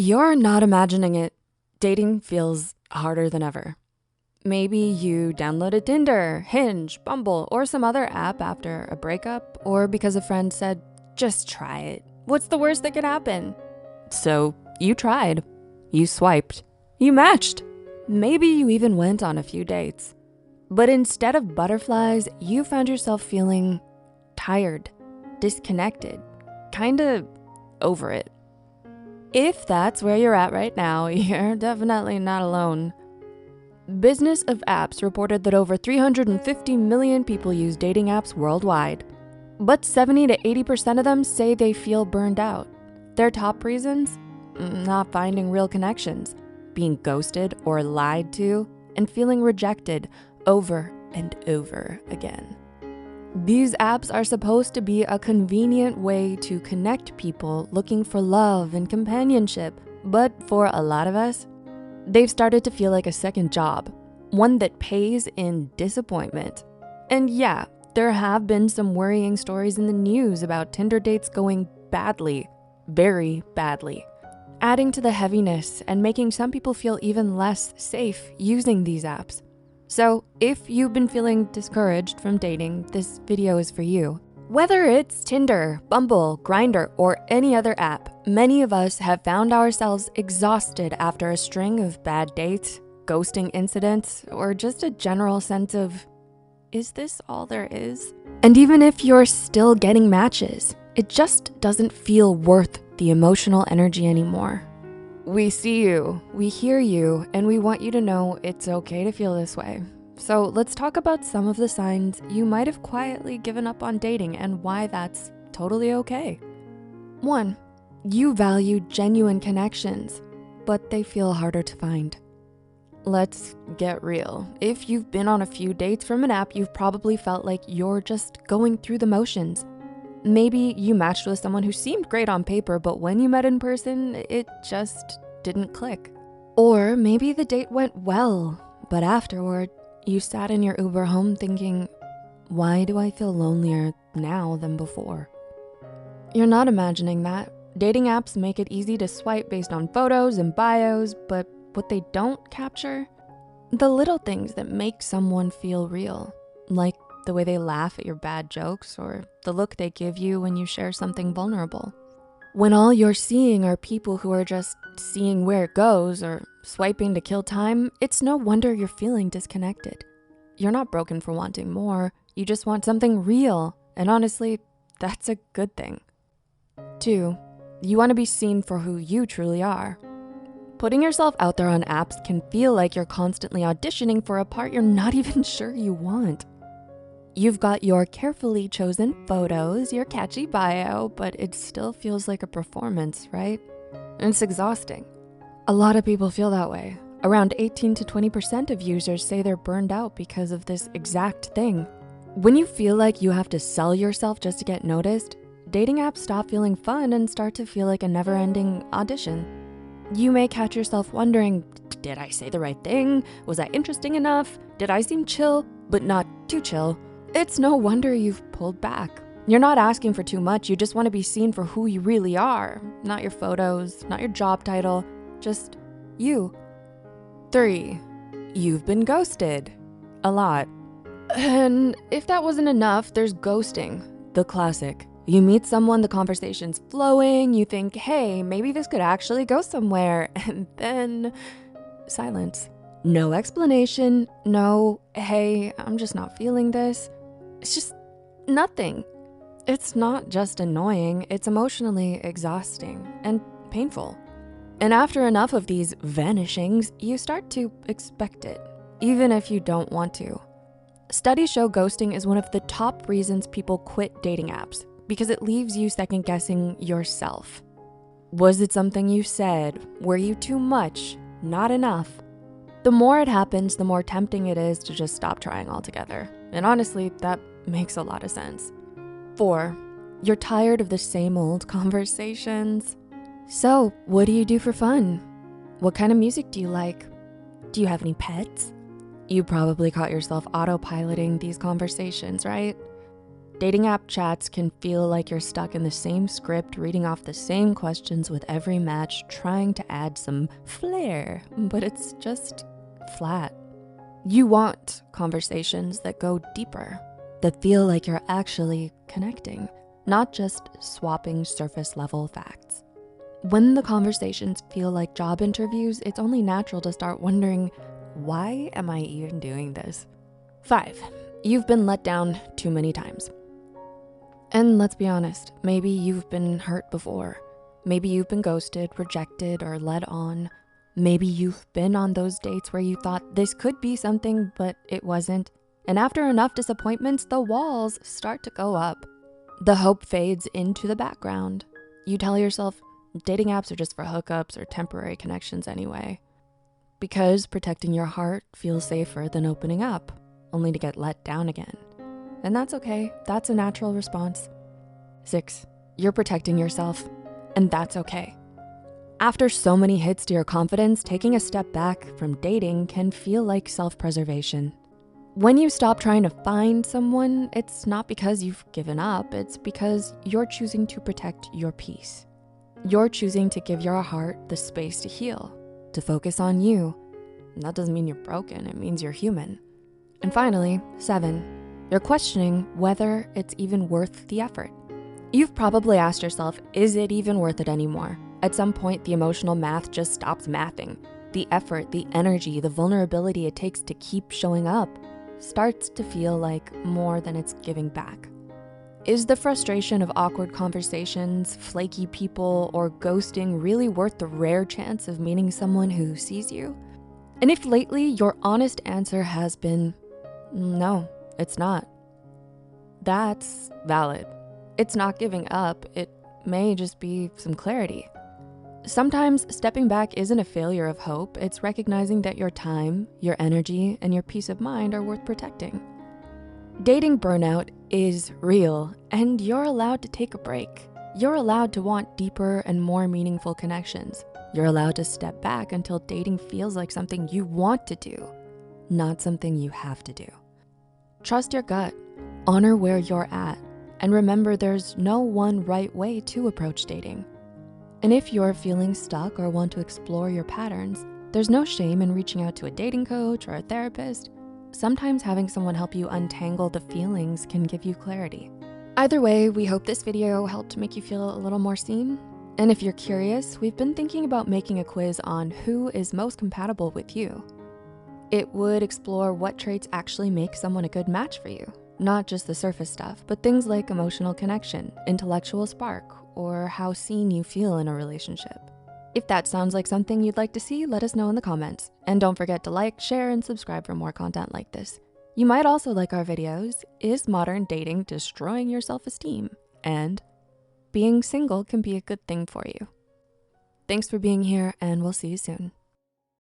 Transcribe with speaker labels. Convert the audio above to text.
Speaker 1: You're not imagining it. Dating feels harder than ever. Maybe you downloaded Tinder, Hinge, Bumble, or some other app after a breakup, or because a friend said, just try it. What's the worst that could happen? So you tried, you swiped, you matched. Maybe you even went on a few dates. But instead of butterflies, you found yourself feeling tired, disconnected, kinda over it. If that's where you're at right now, you're definitely not alone. Business of Apps reported that over 350 million people use dating apps worldwide. But 70 to 80% of them say they feel burned out. Their top reasons? Not finding real connections, being ghosted or lied to, and feeling rejected over and over again. These apps are supposed to be a convenient way to connect people looking for love and companionship, but for a lot of us, they've started to feel like a second job, one that pays in disappointment. And yeah, there have been some worrying stories in the news about Tinder dates going badly, very badly, adding to the heaviness and making some people feel even less safe using these apps. So if you've been feeling discouraged from dating, this video is for you. Whether it's Tinder, Bumble, Grindr, or any other app, many of us have found ourselves exhausted after a string of bad dates, ghosting incidents, or just a general sense of, is this all there is? And even if you're still getting matches, it just doesn't feel worth the emotional energy anymore. We see you, we hear you, and we want you to know it's okay to feel this way. So let's talk about some of the signs you might have quietly given up on dating and why that's totally okay. 1, you value genuine connections, but they feel harder to find. Let's get real. If you've been on a few dates from an app, you've probably felt like you're just going through the motions. Maybe you matched with someone who seemed great on paper, but when you met in person, it just didn't click. Or maybe the date went well, but afterward, you sat in your Uber home thinking, why do I feel lonelier now than before? You're not imagining that. Dating apps make it easy to swipe based on photos and bios, but what they don't capture? The little things that make someone feel real, like the way they laugh at your bad jokes or the look they give you when you share something vulnerable. When all you're seeing are people who are just seeing where it goes or swiping to kill time, it's no wonder you're feeling disconnected. You're not broken for wanting more, you just want something real, and honestly, that's a good thing. 2, you wanna be seen for who you truly are. Putting yourself out there on apps can feel like you're constantly auditioning for a part you're not even sure you want. You've got your carefully chosen photos, your catchy bio, but it still feels like a performance, right? And it's exhausting. A lot of people feel that way. Around 18 to 20% of users say they're burned out because of this exact thing. When you feel like you have to sell yourself just to get noticed, dating apps stop feeling fun and start to feel like a never-ending audition. You may catch yourself wondering, did I say the right thing? Was I interesting enough? Did I seem chill, but not too chill? It's no wonder you've pulled back. You're not asking for too much, you just wanna be seen for who you really are. Not your photos, not your job title, just you. 3, you've been ghosted. A lot. And if that wasn't enough, there's ghosting, the classic. You meet someone, the conversation's flowing, you think, hey, maybe this could actually go somewhere, and then silence. No explanation, no, hey, I'm just not feeling this. It's just nothing. It's not just annoying, it's emotionally exhausting and painful. And after enough of these vanishings, you start to expect it, even if you don't want to. Studies show ghosting is one of the top reasons people quit dating apps because it leaves you second guessing yourself. Was it something you said? Were you too much? Not enough? The more it happens, the more tempting it is to just stop trying altogether. And honestly, that makes a lot of sense. 4, you're tired of the same old conversations. So, what do you do for fun? What kind of music do you like? Do you have any pets? You probably caught yourself autopiloting these conversations, right? Dating app chats can feel like you're stuck in the same script, reading off the same questions with every match, trying to add some flair, but it's just flat. You want conversations that go deeper, that feel like you're actually connecting, not just swapping surface level facts. When the conversations feel like job interviews, it's only natural to start wondering, why am I even doing this? 5, you've been let down too many times. And let's be honest, maybe you've been hurt before. Maybe you've been ghosted, rejected, or led on. Maybe you've been on those dates where you thought this could be something, but it wasn't. And after enough disappointments, the walls start to go up. The hope fades into the background. You tell yourself, dating apps are just for hookups or temporary connections anyway. Because protecting your heart feels safer than opening up, only to get let down again. And that's okay, that's a natural response. 6, you're protecting yourself, and that's okay. After so many hits to your confidence, taking a step back from dating can feel like self-preservation. When you stop trying to find someone, it's not because you've given up, it's because you're choosing to protect your peace. You're choosing to give your heart the space to heal, to focus on you. And that doesn't mean you're broken, it means you're human. And finally, 7, you're questioning whether it's even worth the effort. You've probably asked yourself, is it even worth it anymore? At some point, the emotional math just stops mathing. The effort, the energy, the vulnerability it takes to keep showing up starts to feel like more than it's giving back. Is the frustration of awkward conversations, flaky people, or ghosting really worth the rare chance of meeting someone who sees you? And if lately your honest answer has been, no, it's not, that's valid. It's not giving up, it may just be some clarity. Sometimes stepping back isn't a failure of hope, it's recognizing that your time, your energy, and your peace of mind are worth protecting. Dating burnout is real, and you're allowed to take a break. You're allowed to want deeper and more meaningful connections. You're allowed to step back until dating feels like something you want to do, not something you have to do. Trust your gut, honor where you're at, and remember there's no one right way to approach dating. And if you're feeling stuck or want to explore your patterns, there's no shame in reaching out to a dating coach or a therapist. Sometimes having someone help you untangle the feelings can give you clarity. Either way, we hope this video helped make you feel a little more seen. And if you're curious, we've been thinking about making a quiz on who is most compatible with you. It would explore what traits actually make someone a good match for you. Not just the surface stuff, but things like emotional connection, intellectual spark, or how seen you feel in a relationship. If that sounds like something you'd like to see, let us know in the comments. And don't forget to like, share, and subscribe for more content like this. You might also like our videos, Is Modern Dating Destroying Your Self-Esteem? And Being Single Can Be a Good Thing for You. Thanks for being here, and we'll see you soon.